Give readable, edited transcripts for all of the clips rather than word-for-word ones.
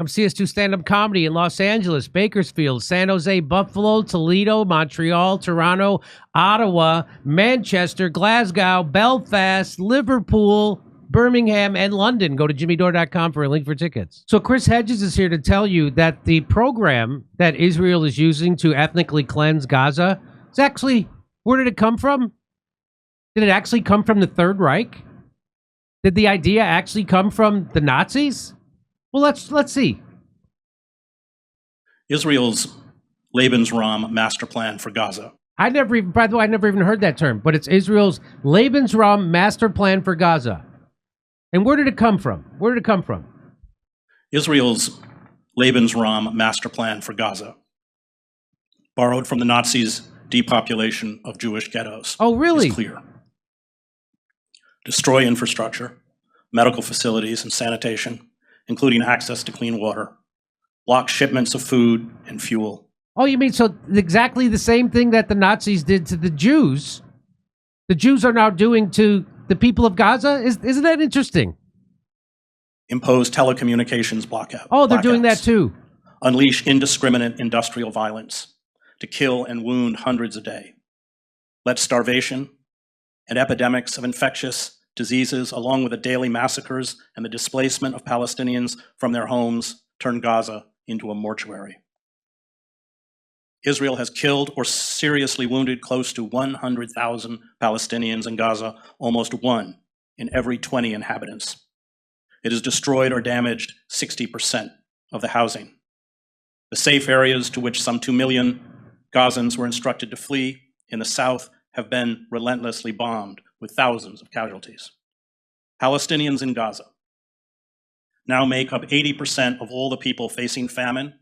Come see us do stand-up comedy in Los Angeles, Bakersfield, San Jose, Buffalo, Toledo, Montreal, Toronto, Ottawa, Manchester, Glasgow, Belfast, Liverpool, Birmingham, and London. Go to jimmydore.com for a link for tickets. So Chris Hedges is here to tell you that the program that Israel is using to ethnically cleanse Gaza is actually, where did it come from? Did it actually come from the Third Reich? Did the idea actually come from the Nazis? Well, let's see. Israel's Lebensraum master plan for Gaza. By the way, I never even heard that term, but it's Israel's Lebensraum master plan for Gaza. And where did it come from? Where did it come from? Israel's Lebensraum master plan for Gaza, borrowed from the Nazis' depopulation of Jewish ghettos. Oh, really? Is clear. Destroy infrastructure, medical facilities, and sanitation, including access to clean water, block shipments of food and fuel. Oh, you mean so exactly the same thing that the Nazis did to the Jews are now doing to the people of Gaza? Isn't that interesting? Impose telecommunications blackouts. Oh, they're doing that too. Unleash indiscriminate industrial violence to kill and wound hundreds a day. Let starvation and epidemics of infectious diseases, along with the daily massacres and the displacement of Palestinians from their homes, turn Gaza into a mortuary. Israel has killed or seriously wounded close to 100,000 Palestinians in Gaza, almost 1 in every 20 inhabitants. It has destroyed or damaged 60% of the housing. The safe areas to which some 2 million Gazans were instructed to flee in the south have been relentlessly bombed with thousands of casualties. Palestinians in Gaza now make up 80% of all the people facing famine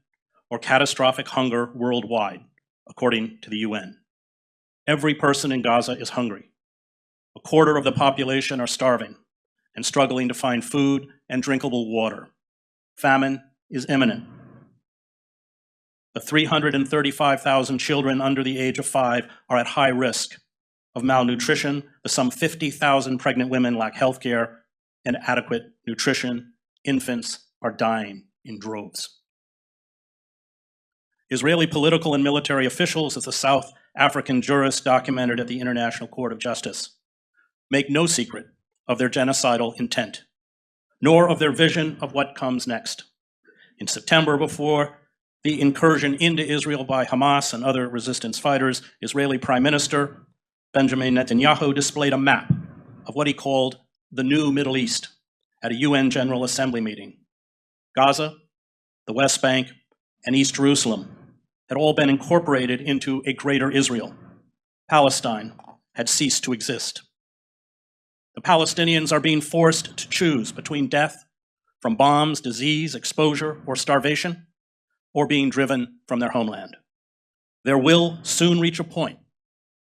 or catastrophic hunger worldwide, according to the UN. Every person in Gaza is hungry. A quarter of the population are starving and struggling to find food and drinkable water. Famine is imminent. The 335,000 children under the age of 5 are at high risk of malnutrition. The some 50,000 pregnant women lack health care and adequate nutrition. Infants are dying in droves. Israeli political and military officials, as the South African jurists documented at the International Court of Justice, make no secret of their genocidal intent, nor of their vision of what comes next. In September, before the incursion into Israel by Hamas and other resistance fighters, Israeli Prime Minister Benjamin Netanyahu displayed a map of what he called the new Middle East at a UN General Assembly meeting. Gaza, the West Bank, and East Jerusalem had all been incorporated into a greater Israel. Palestine had ceased to exist. The Palestinians are being forced to choose between death from bombs, disease, exposure, or starvation, or being driven from their homeland. There will soon reach a point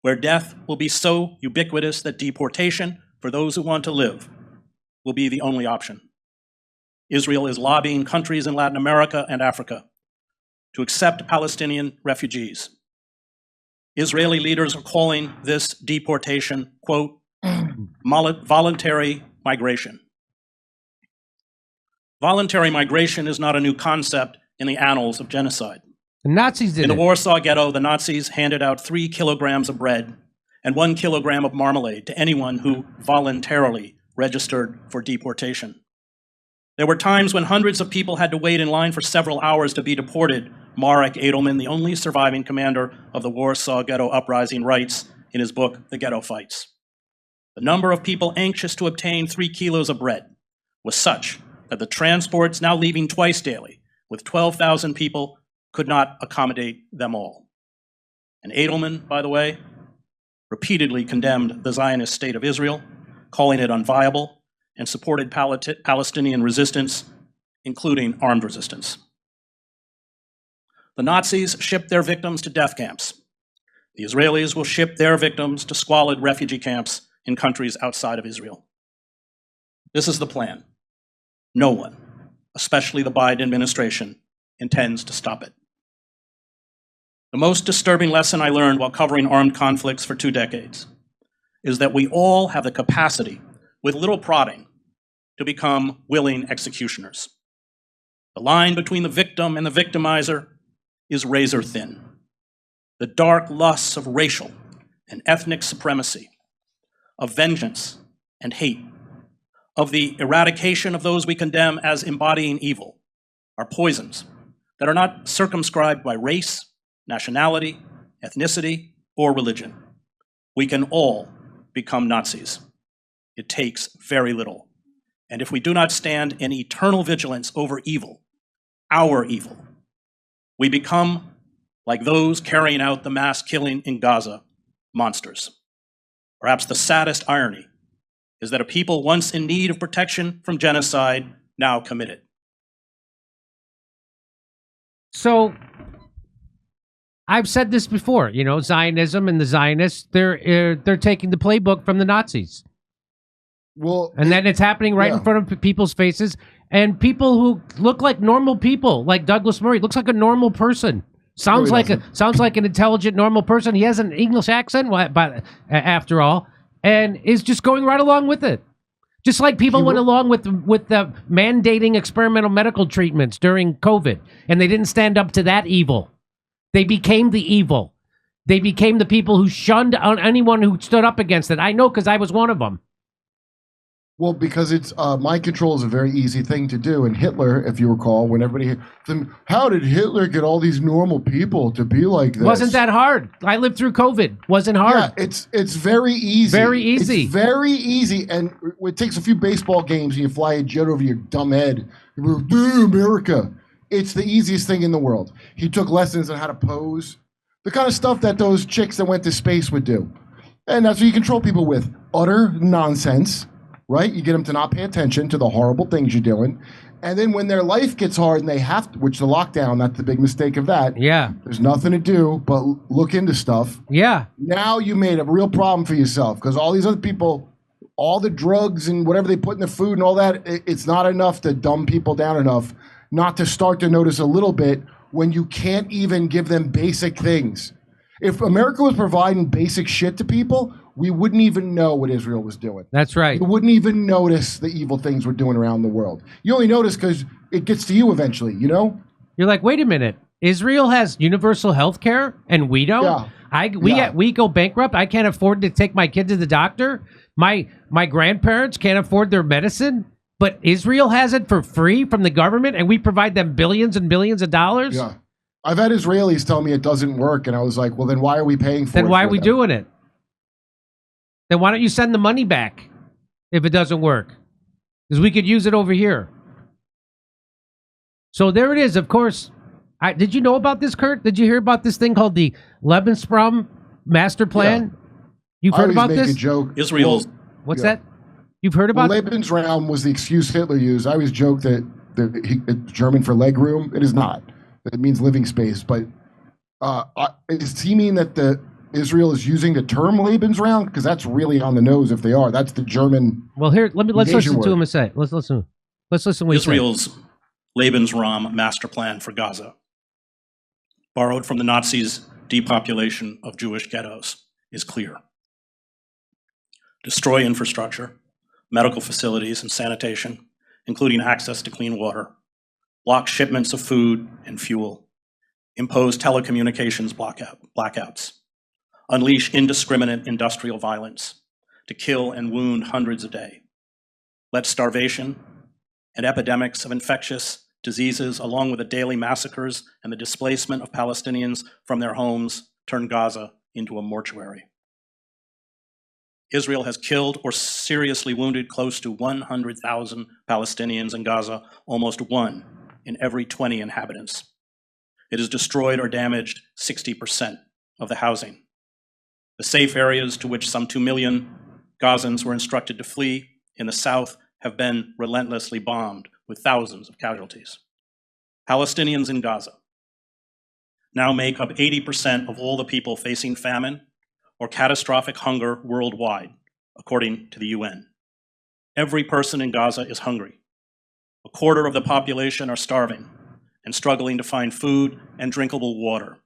where death will be so ubiquitous that deportation for those who want to live will be the only option. Israel is lobbying countries in Latin America and Africa to accept Palestinian refugees. Israeli leaders are calling this deportation, quote, voluntary migration. Voluntary migration is not a new concept in the annals of genocide. The Nazis did In the it. Warsaw Ghetto, the Nazis handed out 3 kilograms of bread and 1 kilogram of marmalade to anyone who voluntarily registered for deportation. There were times when hundreds of people had to wait in line for several hours to be deported. Marek Edelman, the only surviving commander of the Warsaw Ghetto Uprising, writes in his book, The Ghetto Fights. The number of people anxious to obtain 3 kilos of bread was such that the transports now leaving twice daily with 12,000 people could not accommodate them all. And Edelman, by the way, repeatedly condemned the Zionist state of Israel, calling it unviable, and supported Palestinian resistance, including armed resistance. The Nazis shipped their victims to death camps. The Israelis will ship their victims to squalid refugee camps in countries outside of Israel. This is the plan. No one, especially the Biden administration, intends to stop it. The most disturbing lesson I learned while covering armed conflicts for 2 decades is that we all have the capacity, with little prodding, to become willing executioners. The line between the victim and the victimizer is razor thin. The dark lusts of racial and ethnic supremacy, of vengeance and hate, of the eradication of those we condemn as embodying evil, are poisons that are not circumscribed by race, nationality, ethnicity, or religion. We can all become Nazis. It takes very little. And if we do not stand in eternal vigilance over evil, our evil, we become, like those carrying out the mass killing in Gaza, monsters. Perhaps the saddest irony is that a people once in need of protection from genocide now commit it. So I've said this before, you know, Zionism and the Zionists, they're taking the playbook from the Nazis. Well, And then it's happening right in front of people's faces. And people who look like normal people, like Douglas Murray, looks like a normal person. Sounds like an intelligent, normal person. He has an English accent, but after all, and is just going right along with it. Just like people went along with the mandating experimental medical treatments during COVID, and they didn't stand up to that evil. They became the evil. They became the people who shunned on anyone who stood up against it. I know because I was one of them. Well, because it's mind control is a very easy thing to do. And Hitler, if you recall, when everybody, how did Hitler get all these normal people to be like this? Wasn't that hard? I lived through COVID. Wasn't hard. Yeah, it's very easy. Very easy. It's very easy. And it takes a few baseball games and you fly a jet over your dumb head. You're like, dude, America. It's the easiest thing in the world. He took lessons on how to pose. The kind of stuff that those chicks that went to space would do. And that's what you control people with. Utter nonsense. Right? You get them to not pay attention to the horrible things you're doing. And then when their life gets hard and they have to, which the lockdown, that's the big mistake of that. Yeah. There's nothing to do but look into stuff. Yeah. Now you made a real problem for yourself because all these other people, all the drugs and whatever they put in the food and all that, it's not enough to dumb people down enough not to start to notice a little bit when you can't even give them basic things. If America was providing basic shit to people, we wouldn't even know what Israel was doing. That's right. You wouldn't even notice the evil things we're doing around the world. You only notice because it gets to you eventually, you know? You're like, wait a minute. Israel has universal health care and we don't? Yeah. We go bankrupt. I can't afford to take my kid to the doctor. My grandparents can't afford their medicine. But Israel has it for free from the government and we provide them billions and billions of dollars? Yeah. I've had Israelis tell me it doesn't work. And I was like, well, then why are we paying for it? Then why are we doing it? Then why don't you send the money back if it doesn't work? Because we could use it over here. So there it is. Of course, did you know about this, Kurt? Did you hear about this thing called the Lebensraum master plan? Yeah. You've heard about I always this? make a joke. Israel's What's that? You've heard about it? Lebensraum was the excuse Hitler used. I always joke that it's German for leg room. It is not. It means living space. But does he mean that Israel is using the term Lebensraum? Because that's really on the nose if they are. That's the German. Well, here, let's listen to word. him a second. Let's listen. Let's listen. What Israel's Lebensraum master plan for Gaza, borrowed from the Nazis' depopulation of Jewish ghettos, is clear. Destroy infrastructure, medical facilities and sanitation, including access to clean water, block shipments of food and fuel, impose telecommunications blackouts, unleash indiscriminate industrial violence to kill and wound hundreds a day, let starvation and epidemics of infectious diseases, along with the daily massacres and the displacement of Palestinians from their homes, turn Gaza into a mortuary. Israel has killed or seriously wounded close to 100,000 Palestinians in Gaza, almost 1 in every 20 inhabitants. It has destroyed or damaged 60% of the housing. The safe areas to which some 2 million Gazans were instructed to flee in the south have been relentlessly bombed with thousands of casualties. Palestinians in Gaza now make up 80% of all the people facing famine or catastrophic hunger worldwide, according to the UN. Every person in Gaza is hungry. A quarter of the population are starving and struggling to find food and drinkable water.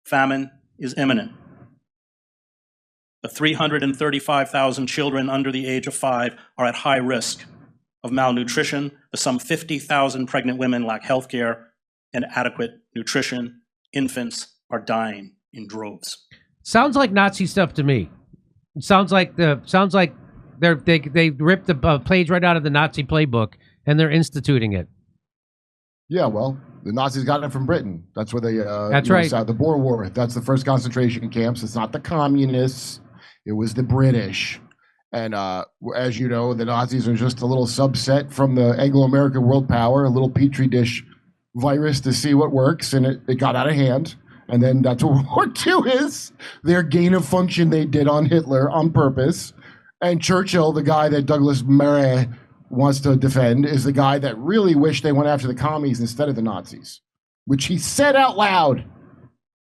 Famine is imminent. The 335,000 children under the age of 5 are at high risk of malnutrition. The some 50,000 pregnant women lack health care and adequate nutrition. Infants are dying in droves. Sounds like Nazi stuff to me. It sounds like they ripped the page right out of the Nazi playbook and they're instituting it. Yeah, well, the Nazis got it from Britain. That's where they. That's right. The Boer War. That's the first concentration camps. It's not the communists. It was the British. And as you know, the Nazis are just a little subset from the Anglo-American world power, a little petri dish virus to see what works, and it got out of hand. And then that's what World War II is. Their gain of function they did on Hitler on purpose. And Churchill, the guy that Douglas Murray wants to defend, is the guy that really wished they went after the commies instead of the Nazis, which he said out loud.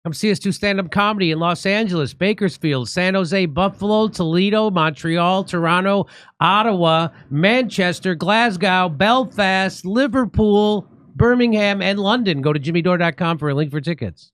Come see us do stand-up comedy in Los Angeles, Bakersfield, San Jose, Buffalo, Toledo, Montreal, Toronto, Ottawa, Manchester, Glasgow, Belfast, Liverpool, Birmingham, and London. Go to jimmydore.com for a link for tickets.